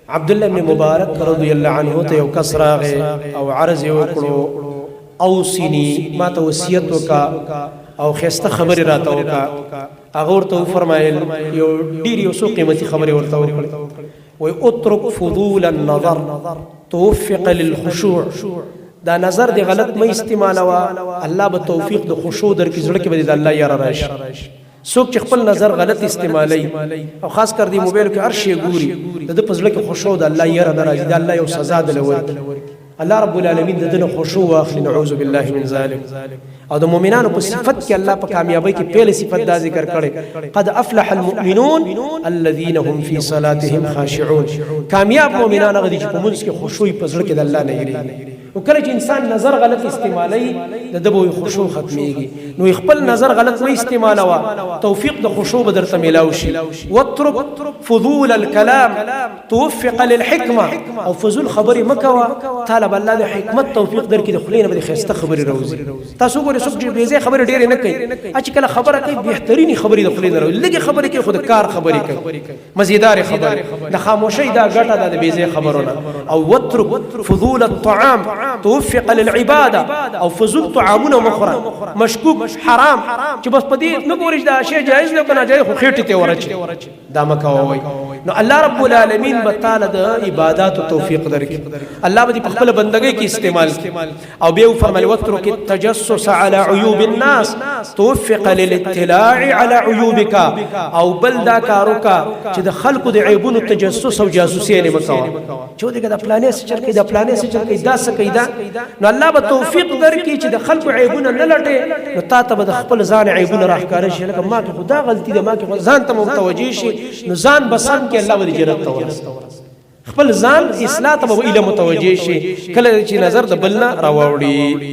عبدالله ابن مبارک رضی الله عنه ته یو کس راغی او عرض یې وکړو اوصني ما ته وصیت وکا او خسته خبرې راته وکا. هغه ورته وفرمایل یو ډېر یو څو قیمتي خبرې ورته وکړې وایي اترک فضول النظر توفق للخشوع. دا نظر دی غلط مې استعمالوه، الله به توفیق د خشوع درکړي، زړه کې به د الله یاره راشي. څوک چې خپل نظر غلط استعمالوي او خاص کر دی موبایل کې هر شی ګوري، د ده په زړه کې خشوع د الله یاره نه راځي، د الله یو سزا دله ورکړي. الله رب العالمین د دنه خشوع واخلي، نعوذ بالله من ذلک. او د مؤمنانو په صفت کې الله په کامیابی کې پهله صفت دا ذکر کړي، قد افلح المؤمنون الذين هم في صلاتهم خاشعون. کامیاب مؤمنان هغه دي چې په منځ کې خشوع په زړه کې د الله نه یریږي. او کله چې انسان نظر غلط استعمالوي د ده به خشوع ختمیږي. نو خپل نظر غلط مه استعمالوه، توفیق د خشوع به درته میلاو شي. واترک فضول الكلام توفق للحکمه. او فضول خبرې مه کوه، طالب الله د حکمت توفیق درکړي، د خولې نه به د ښایسته خبرې راوځي. تاسو ګورئ څوک چې بې ځایه خبرې ډېرې نه کوي، چې کله خبره کوي بهترینې خبرې د خولې نه راوځي، لږې خبرې کوي خو د کار خبرې کوي، مزیدارې خبرې. د خاموشۍ دا ګټه ده د بې ځایه خبرو نه. او واترک فضول الطعام توفق للعباده. او فضول طعامونه مخوره، مشکوک حرام چې بس په دې نه ګورئ دا شی جایز دی که ناجایز، خو خېټې ته ورچي، دا مه کوئ. نو الله رب العالمین به تعالی د عباداتو توفیق درکړي، الله به دې په خپله بندګۍ کې استعمال کړي. او بیا وفرمایل واترک التجسس على عیوب الناس توفق للاطلاع على عیوبک. او بل دا کار وکړه چې د خلکو د عیبونو تجسس او جاسوسي نه مه کوه، چې ودې د فلانې څه چل کوي، د فلانې څه چل کوي، دا څه کوي دا. نو الله به توفیق درکړي چې د خلکو عیبونه نه لټې، نو تا ته به د خپل ځان عیبونه راښکاره شي، لکه ما کې خو دا غلطي ده، ما کې خو ځان ته متوجه شي. نو ځان به سم کې الله به دې جنت ته ورسوي. خپل ځان اصلاح ته به ایله متوجه شي کله چې نظر د بل نه راوړي.